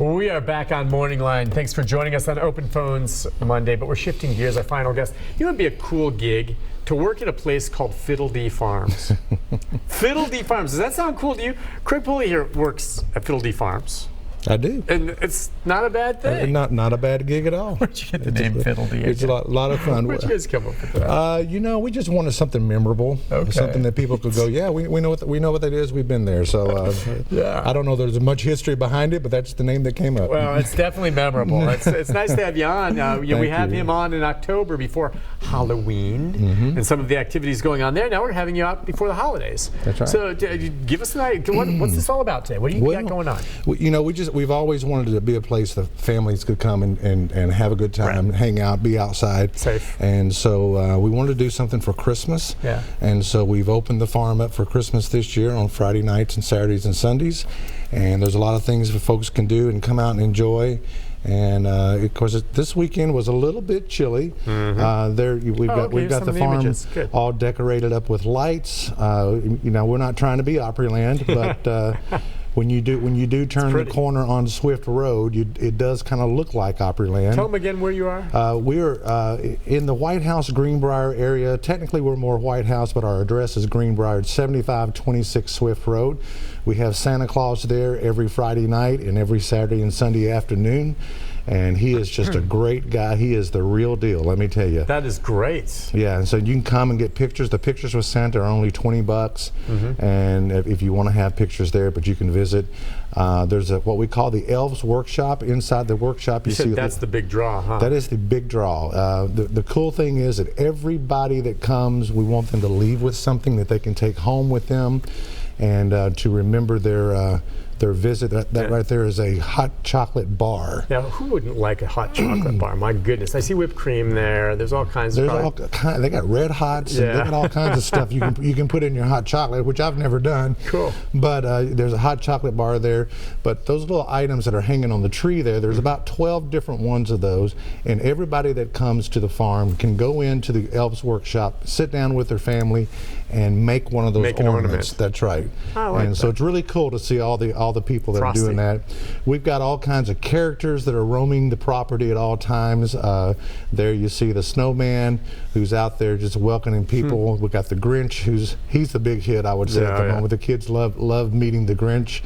Well, we are back on Morning Line. Thanks for joining us on Open Phones Monday, but we're shifting gears. Our final guest. You know, it'd be a cool gig to work at a place called Fiddle Dee Farms. Fiddle Dee Farms. Does that sound cool to you? Craig Pulley here works at Fiddle Dee Farms. I do. And it's not a bad thing. Not a bad gig at all. Where'd you get the name Fiddle Dee? It's a lot of fun. Where'd you guys come up with that? You know, we just wanted something memorable, something that people could go, yeah, we know what that is. We've been there. So yeah. I don't know there's much history behind it, but that's the name that came up. Well, it's definitely memorable. It's nice to have you on. We have him on in October before Halloween and some of the activities going on there. Now we're having you out before the holidays. That's right. So give us an idea. What's this all about today? What do you got going on? You know, we've always wanted to be a place that families could come and have a good time, hang out, be outside. Safe. And so we wanted to do something for Christmas. Yeah. And so we've opened the farm up for Christmas this year on Friday nights and Saturdays and Sundays. And there's a lot of things that folks can do and come out and enjoy. And of course, this weekend was a little bit chilly. We've got the farm all decorated up with lights. You know, we're not trying to be Opryland, but when you do turn the corner on Swift Road, it does kind of look like Opryland. Tell them again where you are. We're in the White House Greenbrier area. Technically, we're more White House, but our address is Greenbrier, 7526 Swift Road. We have Santa Claus there every Friday night and every Saturday and Sunday afternoon. And he is just a great guy. He is the real deal, let me tell you. That is great. Yeah, and so you can come and get pictures. The pictures with Santa are only $20, and if you want to have pictures there, but you can visit. There's what we call the Elves Workshop. Inside the workshop, you see that's the big draw, huh? That is the big draw. The cool thing is that everybody that comes, we want them to leave with something that they can take home with them, and to remember their visit. That right there is a hot chocolate bar. Now, who wouldn't like a hot chocolate bar? My goodness, I see whipped cream there. There's all kinds of. They got Red Hots. And they got all kinds of stuff you can put in your hot chocolate, which I've never done. Cool. But there's a hot chocolate bar there. But those little items that are hanging on the tree there's about 12 different ones of those, and everybody that comes to the farm can go into the Elves Workshop, sit down with their family, and make one of those ornaments. That's right. So it's really cool to see all the people that are doing that. We've got all kinds of characters that are roaming the property at all times. There you see the snowman who's out there just welcoming people. We've got the Grinch, he's the big hit, I would say, at the moment. The kids love meeting the Grinch.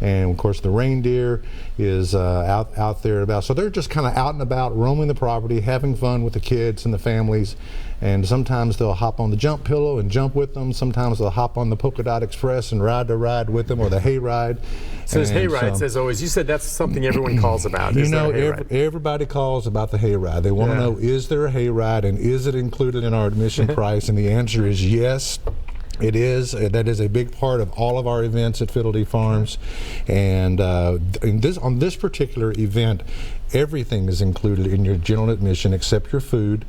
And of course the reindeer is out there about. So they're just kind of out and about, roaming the property, having fun with the kids and the families. And sometimes they'll hop on the jump pillow and jump with them. Sometimes they'll hop on the Polka Dot Express and ride the ride with them, or the hay ride. So there's hay rides, as always. You said that's something everyone calls about. You know, everybody calls about the hay ride. They want to know, is there a hay ride, and is it included in our admission price? And the answer is yes. It is. That is a big part of all of our events at Fiddle Dee Farms, and on this particular event, everything is included in your general admission except your food,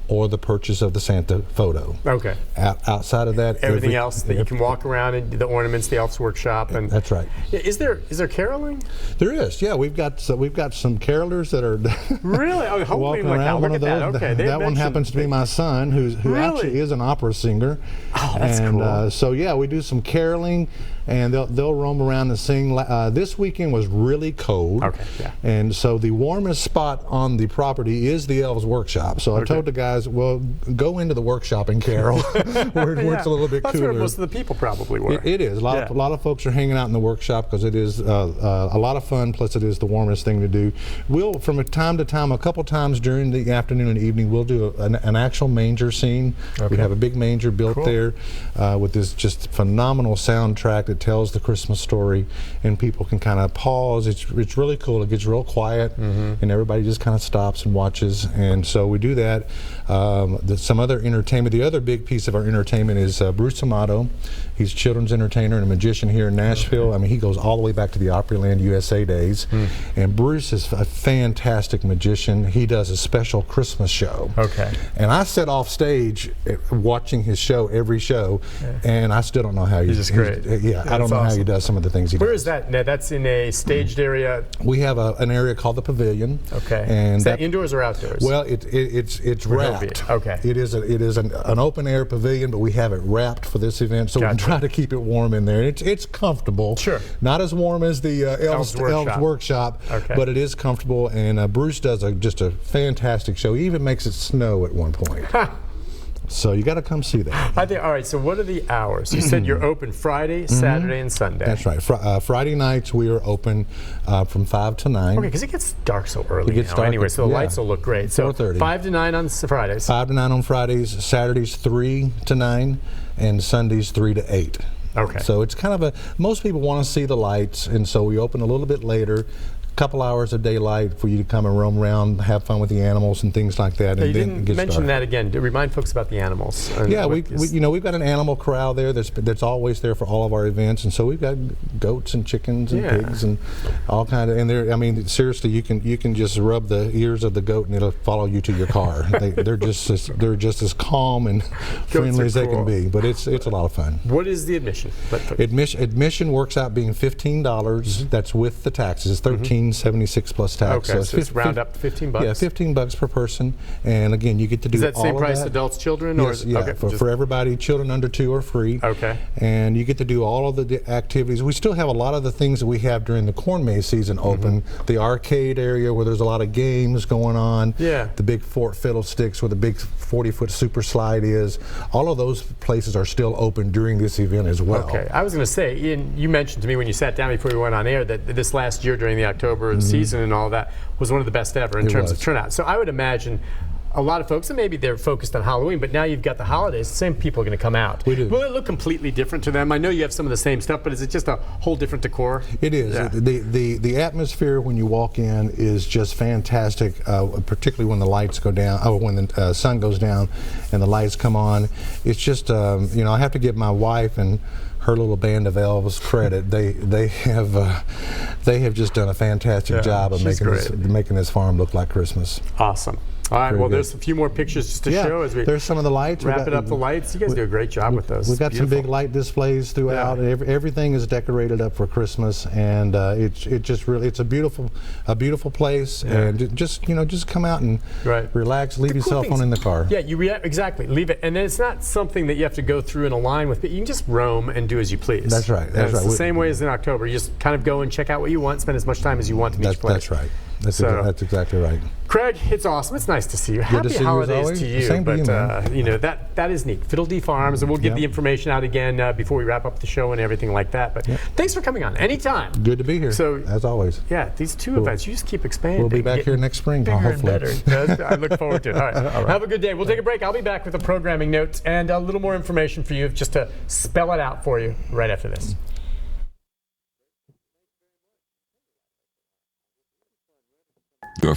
or the purchase of the Santa photo. Outside of that, everything else that you can walk around and the ornaments, the Elves Workshop, and that's right. Is there caroling? There is. Yeah, we've got some carolers that are really walking around. One of those. That one happens to be my son, who actually is an opera singer. Oh, that's cool. So yeah, we do some caroling, and they'll roam around and sing. This weekend was really cold, and so the warmest spot on the property is the Elves Workshop. So I told the guys, well, go into the workshop and carol where it's a little bit cooler. That's where most of the people probably were. It is. A lot of folks are hanging out in the workshop because it is a lot of fun, plus it is the warmest thing to do. We'll, from time to time, a couple times during the afternoon and evening, we'll do an actual manger scene. We have a big manger built there with this just phenomenal soundtrack that tells the Christmas story, and people can kind of pause. It's really cool. It gets real quiet, and everybody just kind of stops and watches. And so we do that. Some other entertainment. The other big piece of our entertainment is Bruce Amato. He's a children's entertainer and a magician here in Nashville. I mean, he goes all the way back to the Opryland USA days. And Bruce is a fantastic magician. He does a special Christmas show. And I sit off stage watching his show, every show, and I still don't know how he's just great. Yeah, I don't know how he does some of the things he does. Where is that? Now, that's in a staged area. We have an area called the pavilion. Okay. And is that indoors or outdoors? Well, it's wrapped. Okay. It is an open air pavilion, but we have it wrapped for this event, so we can try to keep it warm in there. It's comfortable. Sure. Not as warm as the Elves Workshop, but it is comfortable. And Bruce does just a fantastic show. He even makes it snow at one point. So you got to come see that. All right, so what are the hours? You said you're open Friday, Saturday, and Sunday. That's right. Friday nights we are open from 5 to 9. Okay, because it gets dark so early It gets dark anyway, so the lights will look great. So 4:30. 5 to 9 on Fridays. 5 to 9 on Fridays, Saturdays 3 to 9, and Sundays 3 to 8. Okay. So it's kind of most people want to see the lights, and so we open a little bit later. Couple hours of daylight for you to come and roam around, have fun with the animals and things like that. You and then didn't mention that again. Remind folks about the animals. Yeah, we've got an animal corral there that's always there for all of our events, and so we've got goats and chickens and pigs and all kind of. And I mean, seriously, you can just rub the ears of the goat and it'll follow you to your car. they're just as calm and friendly as they can be. But it's a lot of fun. What is the admission? Admission works out being $15. That's with the taxes. It's $13.76 plus tax. Okay, so it's round up to $15. Yeah, $15 per person, and again, you get to do all of that. Is that same price adults, children? Yes, or yeah, okay, for everybody. Children under 2 are free. Okay. And you get to do all of the activities. We still have a lot of the things that we have during the corn maze season open. The arcade area where there's a lot of games going on. Yeah. The big Fort Fiddlesticks where the big 40-foot super slide is. All of those places are still open during this event as well. Okay. I was going to say, Ian, you mentioned to me when you sat down before we went on air that this last year during the October season and all that was one of the best ever in terms of turnout. So I would imagine a lot of folks, and maybe they're focused on Halloween, but now you've got the holidays, the same people are going to come out. We do. Will it look completely different to them? I know you have some of the same stuff, but is it just a whole different decor? It is. Yeah. The atmosphere when you walk in is just fantastic, particularly when the lights go down, when the sun goes down and the lights come on. It's just, I have to give my wife and her little band of elves credit. They have just done a fantastic job of making this farm look like Christmas. Awesome. All right, well, there's a few more pictures just to show as we there's some of the lights. Wrap it up the lights. You guys do a great job with those. We've got some big light displays throughout. Yeah. Everything is decorated up for Christmas, and it's a beautiful place. Yeah. And just come out and relax, leave your cell phone in the car. Yeah, exactly. Leave it, and then it's not something that you have to go through in a line with. But you can just roam and do as you please. That's right. That's right. It's the same way as in October. You just kind of go and check out what you want, spend as much time as you want in each place. That's right. That's exactly right. Craig, it's awesome. It's nice to see you. Good to Happy see holidays you to you. Same to you, man. That is neat. Fiddle Dee Farms, and we'll get the information out again before we wrap up the show and everything like that. But thanks for coming on. Anytime. Good to be here. So as always. Yeah, these two events, you just keep expanding. We'll be back here next spring, hopefully. And better. I look forward to it. All right. Have a good day. We'll take a break. I'll be back with the programming notes and a little more information for you, just to spell it out for you right after this. Your